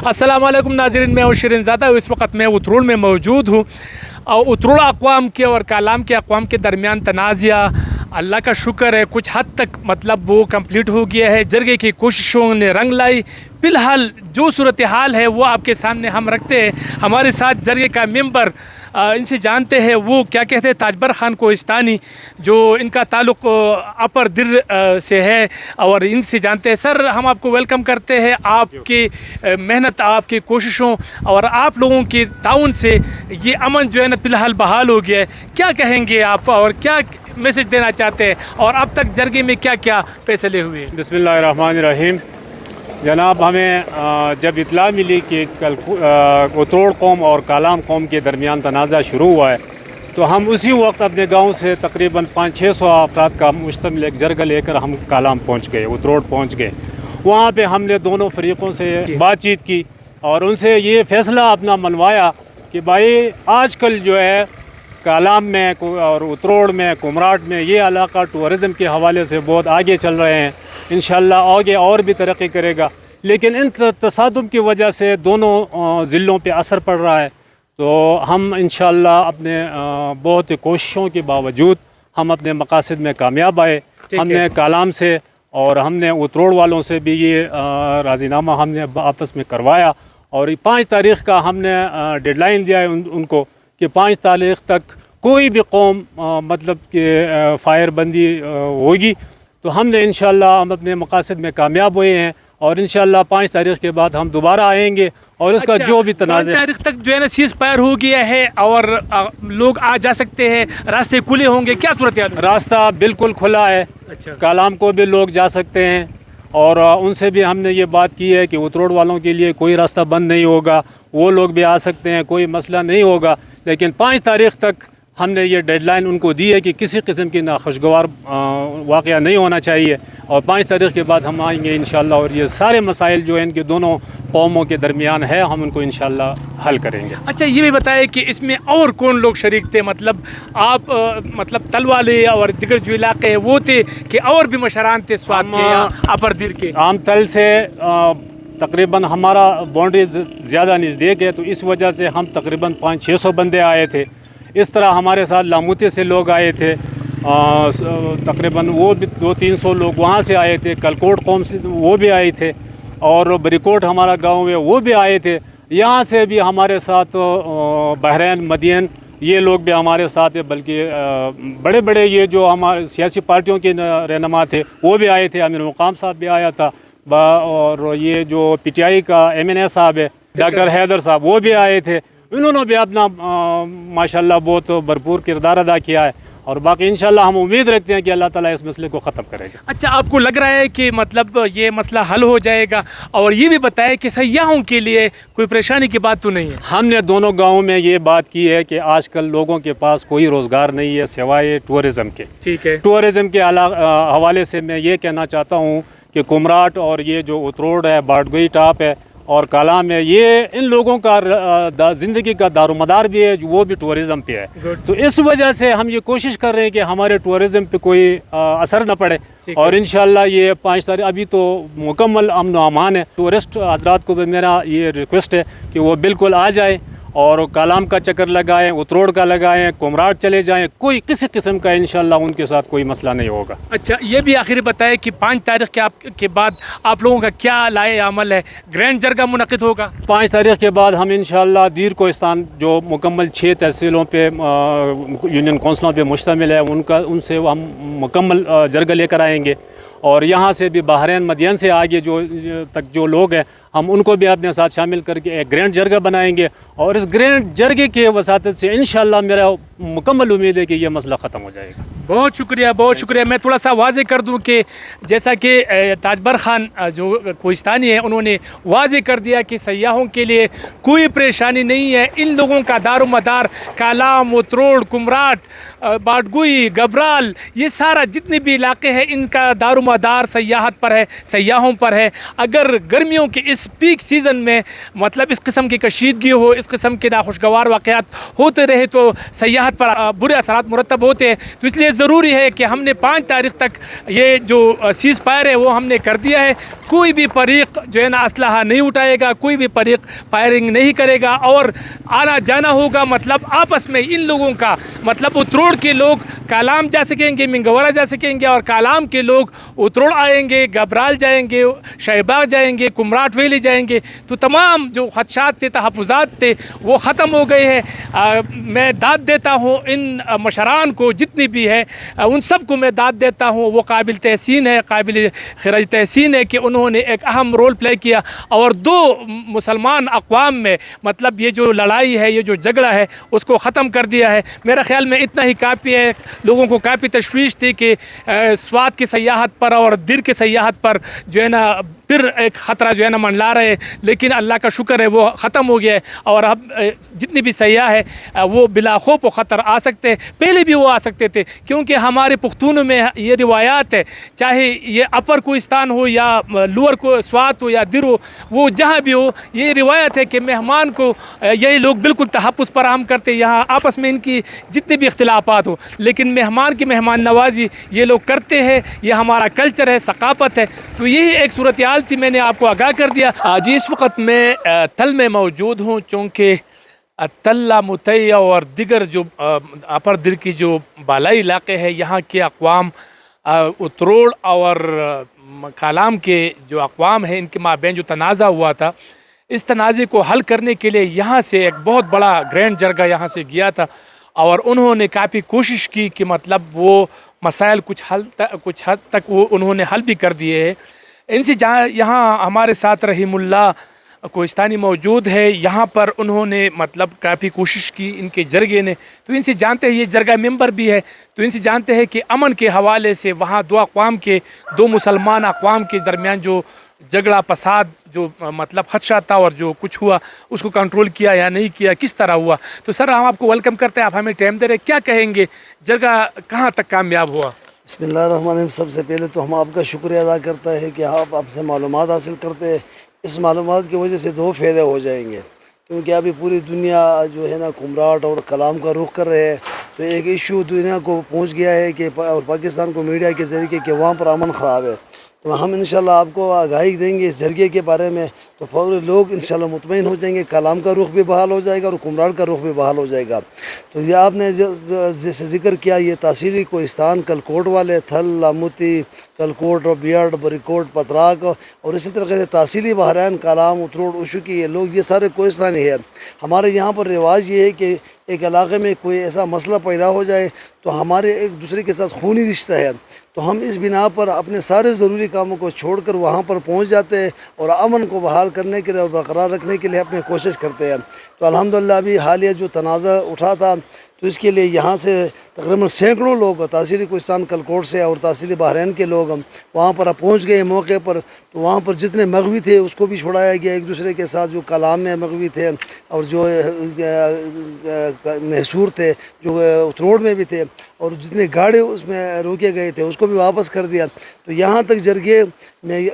अस्सलाम वालेकुम नाज़रीन, मैं हूँ शिरीन ज़ादा। इस वक्त मैं उतरूल में मौजूद हूँ और उतरूल अक़वाम के और कालाम के अक़वाम के दरमियान तनाज़ा अल्लाह का शुक्र है कुछ हद तक मतलब वो कंप्लीट हो गया है। जरगे की कोशिशों ने रंग लाई। फ़िलहाल जो सूरत हाल है वो आपके सामने हम रखते हैं। हमारे साथ जरगे का मेंबर, इनसे जानते हैं वो क्या कहते हैं। ताजबर ख़ान कोहिस्तानी, जो इनका ताल्लुक़ अपर दिर से है, और इनसे जानते हैं। सर, हम आपको वेलकम करते हैं। आपकी मेहनत, आपकी कोशिशों और आप लोगों के ताउन से ये अमन जो है ना फ़िलहाल बहाल हो गया है। क्या कहेंगे आप और क्या मैसेज देना चाहते हैं, और अब तक जरगे में क्या क्या फैसले हुए? बिस्मिल्लाहिर्रहमानिर्रहीम। जनाब, हमें जब इतला मिली कि कल उतरोड़ कौम और कालाम कौम के दरमियान तनाज़ा शुरू हुआ है, तो हम उसी वक्त अपने गांव से तकरीबन 500-600 अफराद का मुश्तमिल एक जरगा लेकर हम कालाम पहुंच गए, उतरोड़ पहुंच गए। वहाँ पे हमने दोनों फरीक़ों से बातचीत की और उनसे ये फ़ैसला अपना मनवाया कि भाई आजकल जो है कालाम में और उतरोड़ में, कुमराट में ये इलाका टूरिज़म के हवाले से बहुत आगे चल रहे हैं। इंशाअल्लाह आगे और भी तरक्की करेगा, लेकिन इन तसादुम की वजह से दोनों ज़िलों पे असर पड़ रहा है। तो हम इंशाअल्लाह अपने बहुत कोशिशों के बावजूद हम अपने मकासद में कामयाब आए। हमने कालाम से और हमने उतरोड़ वालों से भी ये राज़ीनामा हमने आपस में करवाया, और 5 तारीख़ का हमने डेडलाइन दिया है उनको कि 5 तारीख़ तक कोई भी कौम मतलब कि फ़ायर बंदी होगी। तो हमने इंशाअल्लाह हम अपने मकासद में कामयाब हुए हैं, और इंशाअल्लाह 5 तारीख़ के बाद हम दोबारा आएंगे और उसका जो भी तनाज़ 5 तारीख़ तक जो है ना सीज़ फायर हो गया है और लोग आ जा सकते हैं, रास्ते खुले होंगे, क्या सूरत है? रास्ता बिल्कुल खुला है। कालाम को भी लोग जा सकते हैं, और उनसे भी हमने ये बात की है कि उतरोड़ वालों के लिए कोई रास्ता बंद नहीं होगा, वो लोग भी आ सकते हैं, कोई मसला नहीं होगा। लेकिन 5 तारीख़ तक हमने ये डेडलाइन उनको दी है कि किसी किस्म की नाखुशगवार वाक़या नहीं होना चाहिए, और 5 तारीख़ के बाद हम आएंगे इंशाअल्लाह, और ये सारे मसाइल जो हैं इनके दोनों कौमों के दरमियान है, हम उनको इंशाअल्लाह हल करेंगे। अच्छा, ये भी बताएं कि इसमें और कौन लोग शरीक थे? मतलब आप मतलब तल वाले और दिगर जो इलाके हैं वो थे कि और भी मशरान थे स्वाद के या अपर दिल के? आम तल से तकरीबन हमारा बाउंड्री ज़्यादा नज़दीक है, तो इस वजह से हम तकरीबन 500-600 बंदे आए थे। इस तरह हमारे साथ लामूते से लोग आए थे, तकरीबन वो भी 200-300 लोग वहाँ से आए थे। कलकोट कौम से वो भी आए थे, और बरीकोट हमारा गांव है वो भी आए थे। यहाँ से भी हमारे साथ बहरैन, मदीन ये लोग भी हमारे साथ है, बल्कि बड़े बड़े ये जो हमारे सियासी पार्टियों के रहनुमा थे वो भी आए थे। अमीर मुकाम साहब भी आया था, और ये जो PTI का MNA साहब है डॉक्टर हैदर साहब वो भी आए थे। इन्होंने भी अपना माशाल्लाह बहुत भरपूर किरदार अदा किया है, और बाकी इंशाल्लाह हम उम्मीद रखते हैं कि अल्लाह ताला इस मसले को ख़त्म करेगा। अच्छा, आपको लग रहा है कि मतलब ये मसला हल हो जाएगा? और ये भी बताएं कि सयाहों के लिए कोई परेशानी की बात तो नहीं है? हमने दोनों गाँव में ये बात की है कि आजकल लोगों के पास कोई रोज़गार नहीं है सिवाय टूरिज़म के। ठीक है। टूरिज़म के हवाले से मैं ये कहना चाहता हूँ कि कुमराट और ये जो उतरोड़ है, बाड़गोई टाप है और कालाम है, ये इन लोगों का ज़िंदगी का दारोमदार भी है, वो भी टूरिज़म पे है। तो इस वजह से हम ये कोशिश कर रहे हैं कि हमारे टूरिज़म पे कोई असर न पड़े, और इंशाअल्लाह ये 5 तारीख़ अभी तो मुकम्मल अमन व अमान है। टूरिस्ट हज़रात को भी मेरा ये रिक्वेस्ट है कि वो बिल्कुल आ जाए और कालाम का चक्कर लगाएं, उतरोड़ का लगाएं, कुमराट चले जाएं, कोई किसी किस्म का इंशाअल्लाह उनके साथ कोई मसला नहीं होगा। अच्छा, ये भी आखिर बताएं कि 5 तारीख़ के बाद आप लोगों का क्या लाए अमल है? ग्रैंड जरगा मुनक़िद होगा 5 तारीख़ के बाद? हम इंशाअल्लाह दीर कोहिस्तान जो मुकम्मल 6 तहसीलों पे यूनियन कौंसलों पे मुश्तमिल है उनसे हम मुकम्मल जरगा लेकर आएंगे, और यहाँ से भी बहरैन, मदीन से आगे जो लोग हैं हम उनको भी अपने साथ शामिल करके एक ग्रैंड जरगा बनाएंगे, और इस ग्रैंड जरगे के वसातत से इंशाअल्लाह मेरा मुकम्मल उम्मीद है कि ये मसला ख़त्म हो जाएगा। बहुत शुक्रिया, बहुत शुक्रिया। मैं थोड़ा सा वाज़े कर दूं कि जैसा कि ताजबर ख़ान जो कोहिस्तानी है उन्होंने वाज़े कर दिया कि सयाहों के लिए कोई परेशानी नहीं है। इन लोगों का दारोमदार कालाम, उतरोड़, कुमराट, बाड़गुई, गबराल, ये सारा जितने भी इलाके हैं इनका दारोमदार सयाहत पर है, सयाहों पर है। अगर गर्मियों के इस पीक सीज़न में मतलब इस किस्म की कशीदगी हो, इस किस्म के नाखुशगवार वाक़यात होते रहे तो सयाहत पर बुरे असरात मुरतब होते हैं। तो इसलिए ज़रूरी है कि हमने 5 तारीख़ तक ये जो सीज़ फायर है वो हमने कर दिया है। कोई भी फरीक जो है ना असलहा नहीं उठाएगा, कोई भी फायरिंग नहीं करेगा और आना जाना होगा। मतलब आपस में इन लोगों का मतलब उतरोड़ के लोग कालाम जा सकेंगे, मिंगवरा जा सकेंगे और कालाम के लोग उतरोड़ आएंगे, घबराल जाएंगे, शहबाग जाएंगे, कुमराट वैली जाएंगे। तो तमाम जो खदशात थे, तहफ़्फ़ुज़ात थे, वो ख़त्म हो गए हैं। मैं दाद देता हूँ इन मशरान को, जितनी भी है उन सब को मैं दाद देता हूँ। वो काबिल तहसीन है, काबिल खराज तहसीन है कि उन्होंने एक अहम रोल प्ले किया और दो मुसलमान अक़वाम में मतलब ये जो लड़ाई है, ये जो झगड़ा है, उसको ख़त्म कर दिया है। मेरा ख़्याल में इतना ही काफ़ी है। लोगों को काफ़ी तशवीश थी कि स्वात की सयाहत पर और दिर की सयाहत पर जो है ना फिर एक ख़तरा जो है ना मंडला रहे, लेकिन अल्लाह का शुक्र है वो ख़त्म हो गया है और अब जितनी भी सयाह है वो बिला खौफ व ख़तर आ सकते हैं। पहले भी वो आ सकते थे क्योंकि हमारे पुख्तूनों में ये रिवायात है, चाहे ये अपर कोहिस्तान हो या लोअर को स्वात हो या दिर हो, वो जहाँ भी हो, ये रिवायत है कि मेहमान को यही लोग बिल्कुल तहफ़्फ़ुज़ फराहम करते। यहाँ आपस में इनकी जितने भी इख्तिलाफ़ात हो, लेकिन मेहमान की मेहमान नवाजी ये लोग करते हैं। ये हमारा कल्चर है, सकाफ़त है। तो यही एक सूरत हाल थी, मैंने आपको आगाह कर दिया। आज इस वक्त मैं तल में मौजूद हूँ, चूँकि तल्ला मुतैया और दिगर जो अपर दिर की जो बालाई इलाके है, यहाँ के अक़वाम उतरोड़ और कालाम के जो अक़वाम है, इनके माबैन जो तनाज़ा हुआ था, इस तनाज़े को हल करने के लिए यहाँ से एक बहुत बड़ा ग्रैंड जरगा यहाँ से गया था और उन्होंने काफ़ी कोशिश की कि मतलब वो मसाइल कुछ हद तक वो उन्होंने हल भी कर दिए हैं। इनसे जहाँ यहाँ हमारे साथ रहीमुल्लाह कोहिस्तानी मौजूद है, यहाँ पर उन्होंने मतलब काफ़ी कोशिश की इनके जरगे ने। तो इनसे जानते हैं, ये जरगा मेंबर भी है, तो इनसे जानते हैं कि अमन के हवाले से वहाँ दो अक़वाम के, दो मुसलमान अक़वाम के दरमियान जो झगड़ा फसाद जो मतलब खदशा था और जो कुछ हुआ उसको कंट्रोल किया या नहीं किया, किस तरह हुआ। तो सर हम आपको वेलकम करते हैं, आप हमें टाइम दे रहे हैं, क्या कहेंगे, जरगा कहाँ तक कामयाब हुआ? बिस्मिल्लाहिर्रहमानिर्रहीम। सबसे पहले तो हम आपका शुक्रिया अदा करता है कि आप आपसे मालूमात हासिल करते हैं। इस मालूमात की वजह से दो फ़ायदे हो जाएंगे, क्योंकि अभी पूरी दुनिया जो है ना कुमराट और कलाम का रुख कर रहे हैं। तो एक इशू दुनिया को पहुंच गया है कि पाकिस्तान को मीडिया के ज़रिए कि वहाँ पर अमन ख़राब है। तो हम इंशाल्लाह आपको आगाही देंगे इस जरिए के बारे में, तो फौरी लोग इंशाल्लाह मुतमईन हो जाएंगे। कलाम का रुख भी बहाल हो जाएगा और कुमराट का रुख भी बहाल हो जाएगा। तो ये आपने जैसे ज़िक्र किया, ये तहसीली कोहिस्तान कलकोट वाले थल, लामुती, कलकोट और बियड, बरीकोट, पतराक और इसी तरीके से तहसीली बहरान, कालाम, उतरोड़, उशुकी, ये लोग ये सारे कोहिस्तानी है। हमारे यहाँ पर रिवाज ये है कि एक इलाके में कोई ऐसा मसला पैदा हो जाए तो हमारे एक दूसरे के साथ खूनी रिश्ता है, तो हम इस बिना पर अपने सारे ज़रूरी कामों को छोड़कर वहाँ पर पहुँच जाते हैं और अमन को बहाल करने के लिए और बरकरार रखने के लिए अपनी कोशिश करते हैं। तो अल्हम्दुलिल्लाह अभी हालिया जो तनाज़ा उठा था, तो इसके लिए यहाँ से तकरीबन सैकड़ों लोग तहसीली कोहिस्तान कलकोट से और तहसीली बहरैन के लोग हम वहाँ पर पहुँच गए मौके पर। तो वहाँ पर जितने मगवी थे उसको भी छुड़ाया गया एक दूसरे के साथ, जो कलाम में मगवी थे और जो महसूर थे, जो उतरोड़ में भी थे, और जितने गाड़े उसमें रोके गए थे उसको भी वापस कर दिया। तो यहाँ तक जरगे में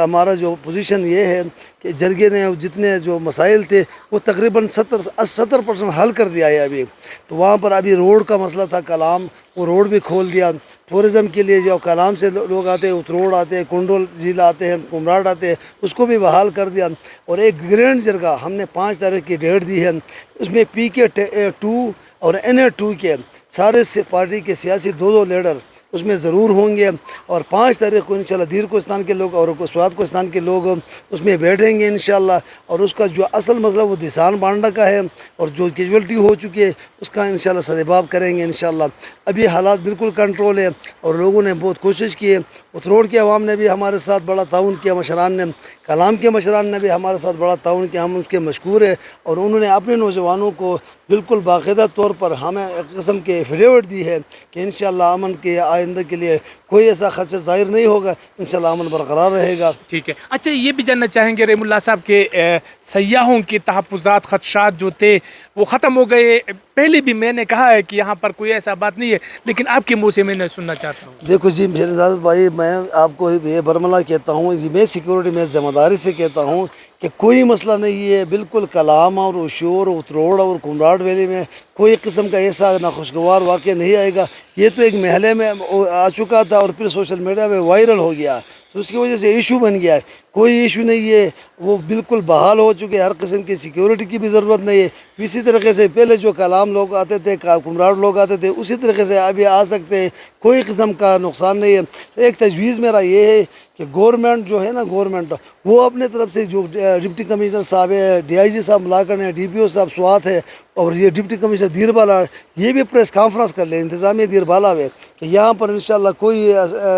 हमारा जो पोजीशन ये है कि जरगे ने जितने जो मसाइल थे वो तकरीबन 70% हल कर दिया है अभी। तो वहाँ पर अभी रोड का मसला था कलाम, वो रोड भी खोल दिया। टूरिज़म के लिए जो कलाम से लोग आते हैं, उतरोड़ आते हैं, कुंडल झील आते हैं, कुमराट आते हैं, उसको भी बहाल कर दिया। और एक ग्रैंड जरगा हमने 5 तारीख की डेट दी है, उसमें PK2 और NA2 के सारे पार्टी के सियासी दो लीडर उसमें ज़रूर होंगे। और 5 तारीख को इंशाल्लाह दीर कोहिस्तान के लोग और स्वात कोहिस्तान के लोग उसमें बैठेंगे इंशाल्लाह। और उसका जो असल मसला वो दिसान बांडा का है और जो कैजुअल्टी हो चुकी है उसका इंशाल्लाह सदेबाब करेंगे इंशाल्लाह। अभी हालात बिल्कुल कंट्रोल है और लोगों ने बहुत कोशिश की है। उतरोड़ के अवाम ने भी हमारे साथ बड़ा ताउन किया, मशरान ने, कलाम के मशरान ने भी हमारे साथ बड़ा ताउन किया, हम उसके मशकूर है। और उन्होंने अपने नौजवानों को बिल्कुल बाकायदा तौर पर हमें एक किस्म के एफिडेविट दी है कि इंशाल्लाह अमन के आइंदा के लिए कोई ऐसा खदशा ज़ाहिर नहीं होगा, इंशाल्लाह अमन बरकरार रहेगा। ठीक है। अच्छा, ये भी जानना चाहेंगे रहीमुल्लाह साहब के सयाहों के तहफ़्फ़ुज़ात खदशात जो थे वो ख़त्म हो गए? पहले भी मैंने कहा है कि यहाँ पर कोई ऐसा बात नहीं है, लेकिन आपके मुँह से मैंने सुनना चाहता हूँ। देखो जी शहजाद भाई, मैं आपको ये बरमला कहता हूँ, मैं सिक्योरिटी में ज़िम्मेदारी से कहता हूँ कि कोई मसला नहीं है। बिल्कुल कलाम और उशूर, उतरोड़ और कुमराट वैली में कोई किस्म का ऐसा नाखुशगवार वाक़या नहीं आएगा। ये तो एक महले में आ चुका था और फिर सोशल मीडिया में वायरल हो गया, तो उसकी वजह से इशू बन गया है। کوئی ایشو نہیں ہے، وہ بالکل بحال ہو چکے، ہر قسم کی سیکیورٹی کی بھی ضرورت نہیں ہے۔ اسی طریقے سے پہلے جو کلام لوگ آتے تھے، کمراٹ لوگ آتے تھے، اسی طریقے سے ابھی آ سکتے ہیں، کوئی قسم کا نقصان نہیں ہے۔ ایک تجویز میرا یہ ہے کہ گورنمنٹ جو ہے نا، گورنمنٹ وہ اپنے طرف سے جو ڈپٹی کمشنر صاحب ہے، ڈی آئی جی صاحب ملاکنڈ ہے، ڈی پی او صاحب سوات ہے، اور یہ ڈپٹی کمشنر دیر بالا، یہ بھی پریس کانفرنس کر لیں انتظامیہ دیر بالا میں کہ یہاں پر انشاءاللہ کوئی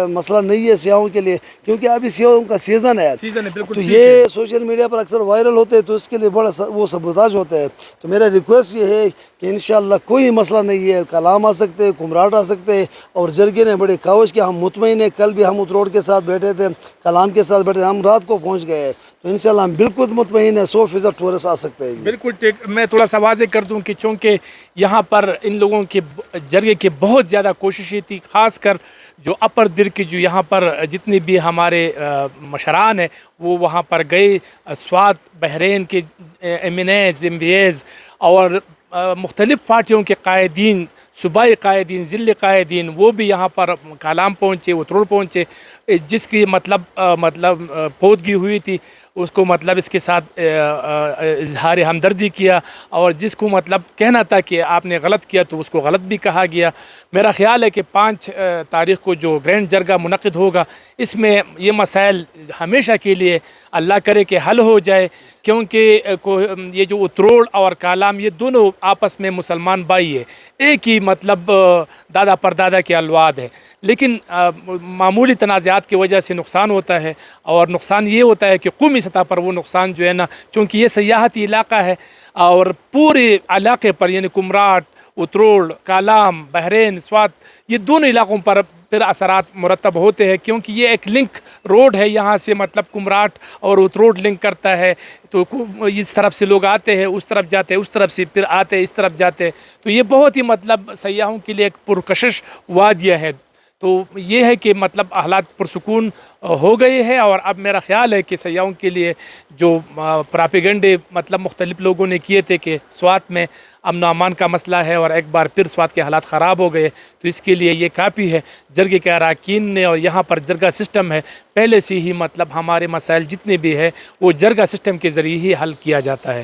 مسئلہ نہیں ہے سیاحوں کے لیے، کیونکہ ابھی سیاحوں کا سیزن ہے۔ سیزن ہے، بالکل تو ٹھیک یہ سوشل میڈیا پر اکثر وائرل ہوتے ہیں، تو اس کے لیے بڑا وہ سبوتاج ہوتا ہے۔ تو میرا ریکویسٹ یہ ہے کہ انشاءاللہ کوئی مسئلہ نہیں ہے، کلام آ سکتے، کمراٹ آ سکتے، اور جرگے نے بڑے کاوش کیا، ہم مطمئن ہیں۔ کل بھی ہم اتروڑ کے ساتھ بیٹھے تھے، کلام کے ساتھ بیٹھے تھے، ہم رات کو پہنچ گئے، تو انشاءاللہ ہم بالکل مطمئن ہیں 100% ٹورسٹ آ سکتے ہیں۔ بالکل ٹھیک۔ میں تھوڑا سا واضح کر دوں کہ چونکہ یہاں پر ان لوگوں کے جرگے کی بہت زیادہ کوششیں تھی، خاص کر جو اپر در کی جو یہاں پر جتنی بھی ہمارے مشران ہیں وہ وہاں پر گئے، سوات بحرین کے MNAs, MPAs اور مختلف پارٹیوں کے قائدین، صوبائی قائدین، ضلعی قائدین، وہ بھی یہاں پر کالام پہنچے، اترول پہنچے، جس کی مطلب پودگی ہوئی تھی، اس کو مطلب اس کے ساتھ اظہار ہمدردی کیا، اور جس کو مطلب کہنا تھا کہ آپ نے غلط کیا تو اس کو غلط بھی کہا گیا۔ میرا خیال ہے کہ 5 تاریخ کو جو گرینڈ جرگہ منعقد ہوگا، اس میں یہ مسائل ہمیشہ کے لیے اللہ کرے کہ حل ہو جائے، کیونکہ یہ جو اتروڑ اور کالام یہ دونوں آپس میں مسلمان بھائی ہے، ایک ہی مطلب دادا پردادا کے اولاد ہے، لیکن معمولی تنازعات کی وجہ سے نقصان ہوتا ہے، اور نقصان یہ ہوتا ہے کہ قومی سطح پر وہ نقصان جو ہے نا، چونکہ یہ سیاحتی علاقہ ہے اور پورے علاقے پر یعنی کمراٹ، اتروڑ، کالام، بحرین، سوات، یہ دونوں علاقوں پر پھر اثرات مرتب ہوتے ہیں، کیونکہ یہ ایک لنک روڈ ہے، یہاں سے مطلب کمراٹ اور اتروڑ لنک کرتا ہے، تو اس طرف سے لوگ آتے ہیں، اس طرف جاتے ہیں، اس طرف سے پھر آتے ہیں، اس طرف جاتے ہیں، تو یہ بہت ہی مطلب سیاحوں کے لیے ایک پرکشش وادیہ ہے۔ تو یہ ہے کہ مطلب حالات پرسکون ہو گئے ہیں، اور اب میرا خیال ہے کہ سیاحوں کے لیے جو پراپیگنڈے مطلب مختلف لوگوں نے کیے تھے کہ سوات میں امن و امان کا مسئلہ ہے اور ایک بار پھر سوات کے حالات خراب ہو گئے، تو اس کے لیے یہ کافی ہے۔ جرگے کے اراکین نے، اور یہاں پر جرگہ سسٹم ہے، پہلے سے ہی مطلب ہمارے مسائل جتنے بھی ہے وہ جرگہ سسٹم کے ذریعے ہی حل کیا جاتا ہے۔